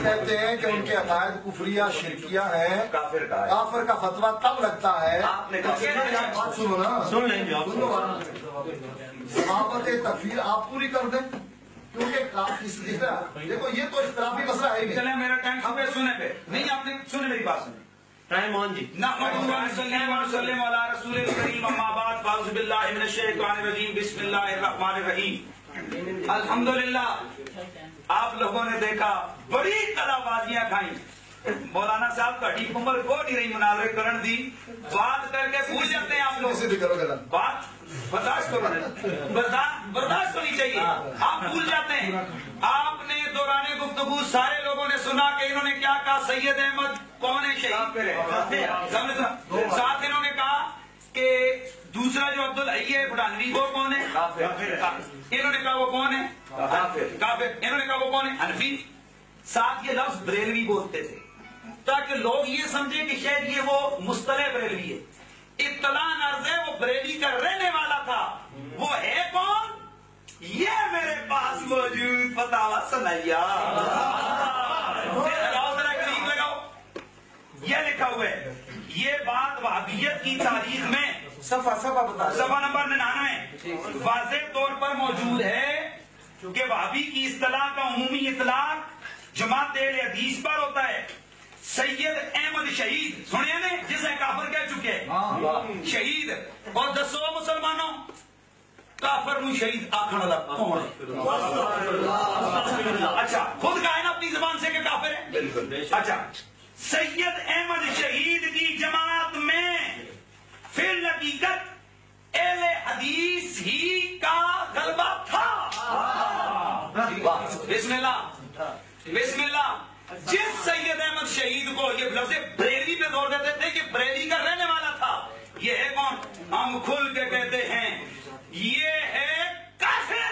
کہتے ہیں کہ ان کے عقائد کفریہ شرکیہ ہیں، کافر کا فتویٰ تب لگتا ہے. بات سنو نا، سن لیں گے. صحابت تکفیر آپ پوری کر دیں، کیونکہ دیکھو یہ تو اختلافی مسئلہ ہے. چلیں میرا ٹائم پہ سنے پہ نہیں، آپ نے سنے میری بات سنیں. ٹائم آن جی. نحمدہ ونصلی علی رسول الکریم، اما بعد، فاعوذ باللہ من الشیطان الرجیم، بسم اللہ الرحمن الرحیم. الحمدللہ آپ لوگوں نے دیکھا بڑی کلا بازیاں کھائیں. مولانا صاحب کٹی عمر کو نہیں رہی مناظرے کرن دی، بات کر کے بھول جاتے ہیں آپ لوگ. بات برداشت کرو، برداشت ہونی چاہیے. آپ بھول جاتے ہیں. آپ نے دوران گفتگو سارے لوگوں نے سنا کہ انہوں نے کیا کہا. سید احمد کون ہے؟ شہید. ساتھ انہوں نے کہا کہ دوسرا جو عبدالحی بڑھانوی وہ کون ہے؟ انہوں نے کہا وہ کون ہے؟ کافر. انہوں نے کہا وہ کون ہے؟ حنفی. ساتھ یہ لفظ بریلوی بولتے تھے تاکہ لوگ یہ سمجھے کہ شاید یہ وہ مصطلح بریلوی ہے. اطلاع عرض ہے وہ بریلی کا رہنے والا تھا. وہ ہے کون؟ یہ میرے پاس موجود فتاوی سنیا. ذرا قریب لگاؤ. یہ لکھا ہوا ہے، یہ بات وہابیت کی تاریخ میں صفحہ نمبر 99 واضح طور پر موجود ہے کہ وہابی کی اصطلاح کا عمومی اطلاق جماعت اہل حدیث پر ہوتا ہے. سید احمد شہید سنیا نے، جسے کافر کہہ چکے ہیں، شہید. اور دسو مسلمانوں کافر نو شہید آخر والا کون ہے؟ اچھا خود کہا ہے نا اپنی زبان سے کہ کافر ہے. اچھا سید احمد شہید کی جماعت میں فی الحقیقت اہل حدیث ہی کا غلبہ تھا. بسم اللہ بسم اللہ. جس سید احمد شہید کو یہ لفظ بریلی پہ زور دیتے تھے کہ بریلی کا رہنے والا تھا، یہ ہے کون؟ ہم کھل کے کہتے ہیں یہ ہے کافر.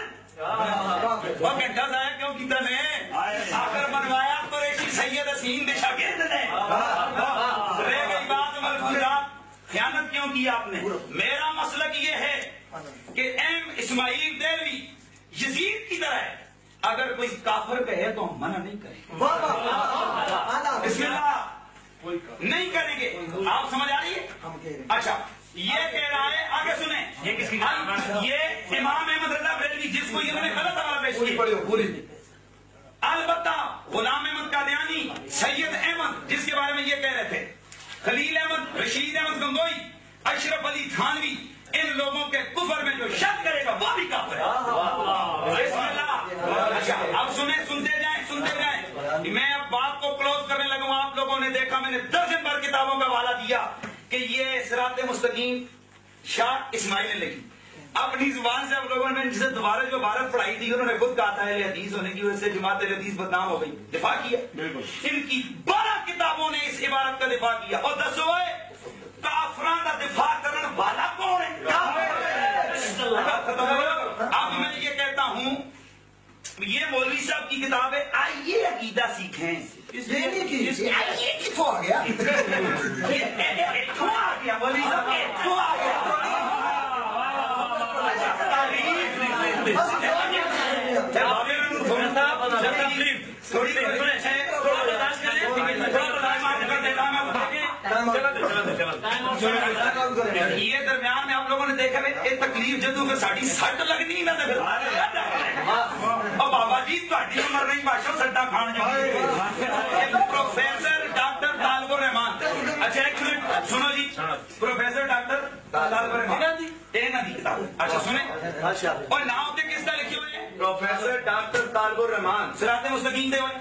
وہ گھنٹہ ضائع کیوں کیتا نے؟ آخر بنوایا قریشی سید حسین کے شاگرد نے. رہ گئی بات ملفوظات، خیانت کیوں کی آپ نے؟ میرا مسلک یہ ہے کہ ایم اسماعیل دہلوی یزید کی طرح ہے. اگر کوئی کافر کہے تو ہم منع نہیں کریں. بسم اللہ نہیں کریں گے. آپ سمجھ آ رہی ہے؟ اچھا یہ کہہ رہا ہے، آگے سنیں. یہ امام احمد رضا بریلوی جس کو انہوں نے غلط حوالہ پیش کیا. البتہ غلام احمد قادیانی، سید احمد جس کے بارے میں یہ کہہ رہے تھے، خلیل احمد، رشید احمد گنگوئی، اشرف علی تھانوی، ان لوگوں کے کفر میں جو شک کرے گا وہ بھی کافر ہے. بسم اللہ. اچھا اب سنیں، سنتے جائیں. میں اب بات کو کلوز کرنے لگا ہوں. آپ لوگوں نے دیکھا میں نے درجن بھر کتابوں کا حوالہ دیا کہ یہ صراط مستقیم شاہ اسماعیل نے لکھی. اپنی زبان سے آپ لوگوں نے جسے دوبارہ جو عبارت پڑھائی تھی، انہوں نے خود کہا تھا اہل حدیث ہونے کی وجہ سے جماعت اہل حدیث بدنام ہو گئی، دفاع کیا. ان کی 12 کتابوں نے اس عبارت کا دفاع کیا. اور دسو کافران کا دفاع کرنے والا کون ہے؟ اب میں یہ کہتا ہوں، یہ مولوی صاحب کی کتاب ہے، آئیے عقیدہ سیکھیں. آئیے کتوں آ گیا؟ مولوی صاحب آ گیا. یہ درمیان میں آپ لوگوں نے دیکھا تکلیف جدو کہ ساڑی سٹ لگنی نہ دے. اور بابا جی تہاڈی عمر نہیں بادشاہ سٹا کھان جائے. پروفیسر ڈاکٹر طالب الرحمان. اچھا ایک منٹ سنو جی. پروفیسر ڈاکٹر طالب الرحمان انہاں دی کتاب. اچھا سنیں. اور نام تے کس طرح لکھے ہوئے ہیں؟ پروفیسر ڈاکٹر طالب الرحمان صراط مستقیم دے ہوئے.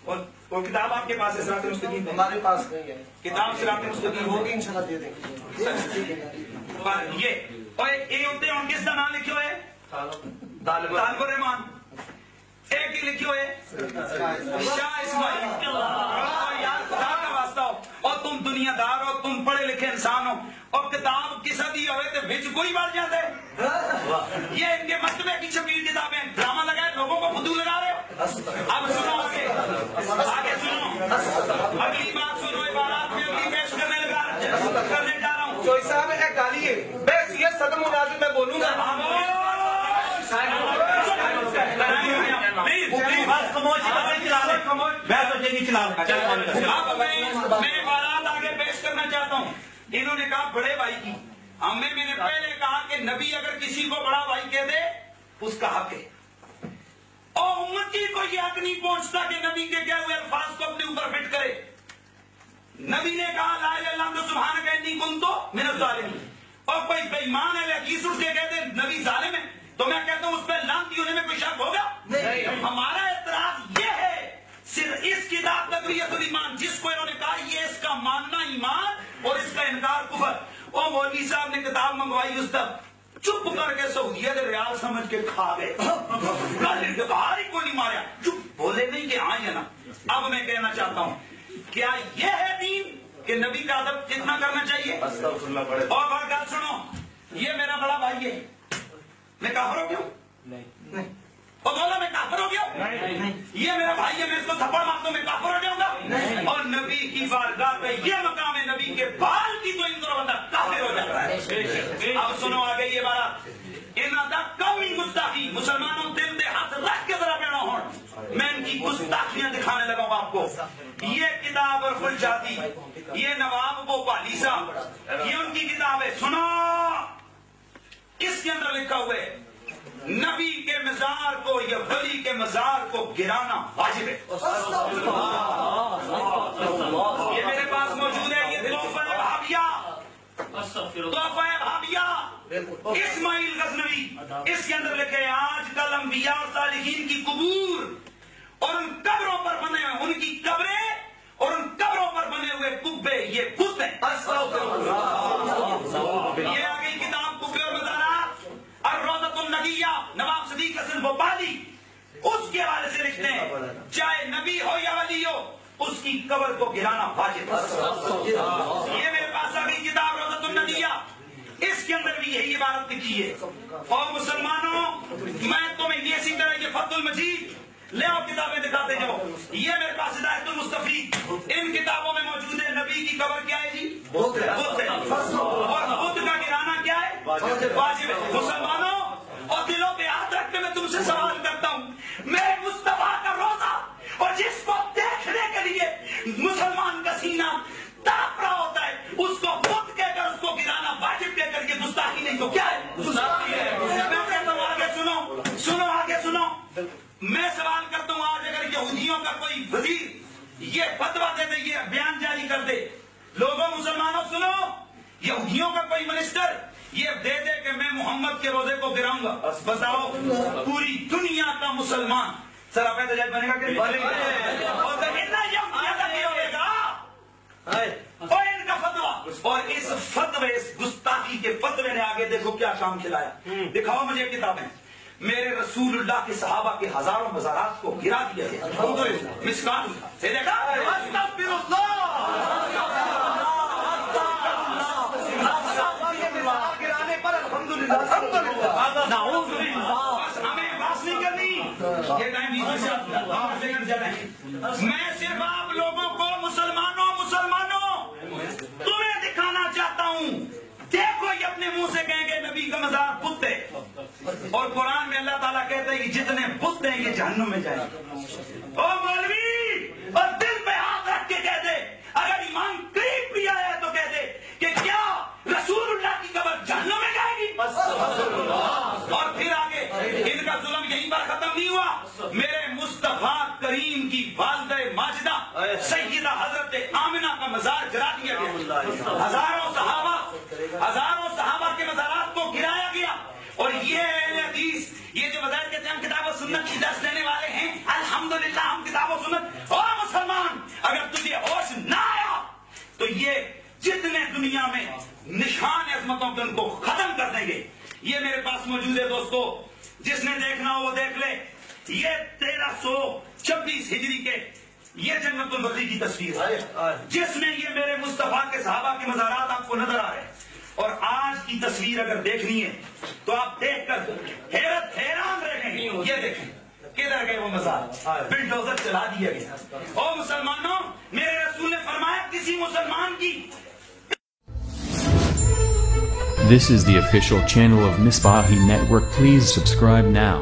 اور وہ کتاب آپ کے پاس ہے صراط مستقیم؟ ہمارے پاس نہیں ہے کتاب صراط مستقیم ہوگی انشاءاللہ دے دیں گے. یہ اور یہ ہوتے ہیں کس کا نام لکھے ہوئے؟ طالب الرحمان. ایک ہی لکھے ہوئے شاہ اسماعیل. یار خدا کا واسطہ ہو، اور تم دنیا دار ہو، تم پڑھے لکھے انسان ہو، اور کتاب کسا دی ہوئے تو بچ کوئی بڑھ جاتا ہے. یہ ان کے مکتبے کی چھپی کتابیں ڈرامہ لگائے لوگوں کو فدو لگا رہے ہو. اب سنو آگے سنو. اگلی بات سنو. عبارات میں اگلی پیش کرنے جا رہا ہوں. چوئی صاحب ایک گالی ہے، بس یہ صدر مناظر میں بولوں گا. میں تو یہ نہیں چلا. میں بارات آگے پیش کرنا چاہتا ہوں. انہوں نے کہا بڑے بھائی کی. میں نے پہلے کہا کہ نبی اگر کسی کو بڑا بھائی کہہ دے اس کا حق ہے, اور امتی کو یہ حق نہیں پہنچتا کہ نبی کے کہے ہوئے الفاظ کو اپنے اوپر فٹ کرے. نبی نے کہا لا الہ الا انت سبحانک انی کنت من الظالمین, اور کوئی بے ایمان ہے حدیث اٹھ کے کہتے نبی ظالم ہے تو میں کہتا ہوں اس پہ لعنتی ہونے میں کوئی شک ہوگا نہیں. ہمارا اعتراض یہ ہے صرف اس کتاب تقویۃ الایمان جس کو انہوں نے کہا یہ اس کا ماننا ایمان اور اس کا انکار کفر. اور مولوی صاحب نے کتاب منگوائی اس تک چپ کر کے سعودیت ریال سمجھ کے کھا گئے, باہر ہی کو نہیں ماریا, چپ بولے نہیں کہ ہاں یا نا. اب میں کہنا چاہتا ہوں کیا یہ ہے دین کہ نبی کا ادب کتنا کرنا چاہیے؟ اور بات سنو, یہ میرا بڑا بھائی ہے, میں کافر ہو گیا ہوں؟ نہیں. اور بولا میں کافر ہو گیا ہوں؟ یہ میرا بھائی ہے, میں اس کو تھپڑ مارتا ہوں, میں کافر ہو جاؤں گا؟ اور نبی کی بارگاہ پہ یہ مقام ہے, نبی کے بال کی تو ان دونوں بندہ کافر ہو جاتا ہے. اب سنو آگے یہ بات, قومی گستاخی مسلمانوں دل دے ہاتھ رکھ کے ذرا پیڑا ہوں, میں ان کی گستاخیاں دکھانے لگا ہوں آپ کو. یہ کتاب اور فل جاتی, یہ نواب بھوپالی صاحب, یہ ان کی کتاب ہے. سنو اس کے اندر لکھا ہوا ہے نبی کے مزار کو یا ولی کے مزار کو گرانا واجب ہے. یہ میرے پاس موجود ہے, یہ تحفہ وہابیہ, تحفہ وہابیہ اسماعیل غزنوی. اس کے اندر لکھے آج کل انبیاء اور صالحین کی قبور اور ان قبروں پر بنے ہوئے ان کی قبریں اور ان قبروں پر بنے ہوئے کبے یہ بت ہیں. یہ آ گئی کتاب کبے اور مزارات الروضۃ الندیہ, نواب صدیق حسن بھوپالی. اس کے حوالے سے لکھتے ہیں چاہے نبی ہو یا ولی ہو اس کی قبر کو گرانا واجب. یہ میرے پاس آ گئی کتاب روضۃ الندیہ, اس کے اندر بھی یہی عبارت لکھی ہے. اور مسلمانوں میں تمہیں یہ اسی طرح یہ فتح المجید لے آؤ کتابیں دکھاتے جاؤ. یہ میرے پاس ہدایت المستفید, ان کتابوں میں موجود ہے نبی کی قبر کیا ہے جی؟ بت ہے. اور بت کا گرانا کیا ہے؟ واجب ہے. مسلمانوں اور دلوں پہ ہاتھ رکھ کے میں تم سے سوال کرتا ہوں, میرے مصطفیٰ کا روزہ اور جس کو دیکھنے کے لیے مسلمان کا سینہ تاپ رہا ہوتا ہے اس کو بت کہہ کر اس کو گرانا واجب کہہ کر یہ گستاخی نہیں تو کیا ہے؟ گستاخی ہے. میں کہتا ہوں آگے سنو آگے سنو. میں سوال کرتا ہوں آج اگر یہودیوں کا کوئی وزیر یہ فتویٰ دے دے, یہ بیان جاری کر دے, لوگوں مسلمانوں سنو, یہودیوں کا کوئی منسٹر یہ دے دے کہ میں محمد کے روزے کو گراؤں گا, بتاؤ پوری دنیا کا مسلمان سرا پیدا جائے بنے گا کہ اور ان کا فتویٰ اور اس فتوے اس گستاخی کے فتوے نے آگے دیکھو کیا کام کھلایا. دکھاؤ مجھے کتابیں. میرے رسول اللہ کے صحابہ کے ہزاروں مزارات کو گرا دیا گیا. مسکان سے دیکھا گرانے پر الحمدللہ ہمیں بات نہیں کرنی. یہ ٹائم میں صرف آپ لوگوں کو مسلمانوں تمہیں دکھانا چاہتا ہوں. دیکھو یہ اپنے منہ سے کہیں گے نبی کا مزار بت ہے, اور قرآن میں اللہ تعالیٰ کہتے ہیں کہ جتنے بت ہیں یہ جہنم میں جائیں. اور مولوی اور دل پہ ہاتھ رکھ کے کہہ دے, اگر ایمان قریب بھی آیا تو کہہ دے کہ کیا رسول اللہ کی قبر جہنم میں جائے گی؟ اور پھر آگے ان کا ظلم یہیں پر ختم نہیں ہوا. میرے مصطفیٰ کریم کی والدہ ماجدہ سیدہ حضرت آمنہ کا مزار گرا دیا گیا. ہزاروں صحابہ کے مزارات کو گرایا گیا. اور یہ اہل حدیث یہ جو مزار کہتے ہیں ہم کتاب و سنت کی درس لینے والے ہیں, الحمدللہ ہم کتاب و سنت. اور مسلمان اگر تجھے ہوش نہ آیا تو یہ جتنے دنیا میں نشان عظمتوں کے ان کو ختم کر دیں گے. یہ میرے پاس موجود ہے دوستو, جس نے دیکھنا ہو وہ دیکھ لے. یہ 1326 ہجری کے یہ جنت البقیع کی تصویر ہے جس میں یہ میرے مصطفیٰ کے صحابہ کے مزارات آپ کو نظر آ رہے ہیں. اور آج کی تصویر اگر دیکھنی ہے تو آپ دیکھ کر حیران رہیں گے. یہ دیکھیں کدھر گئے وہ مزار, بلڈوزر چلا دیا گیا. اور مسلمانوں میرے رسول نے فرمایا کسی مسلمان کی. This is the official channel of Misbahi Network. Please subscribe now.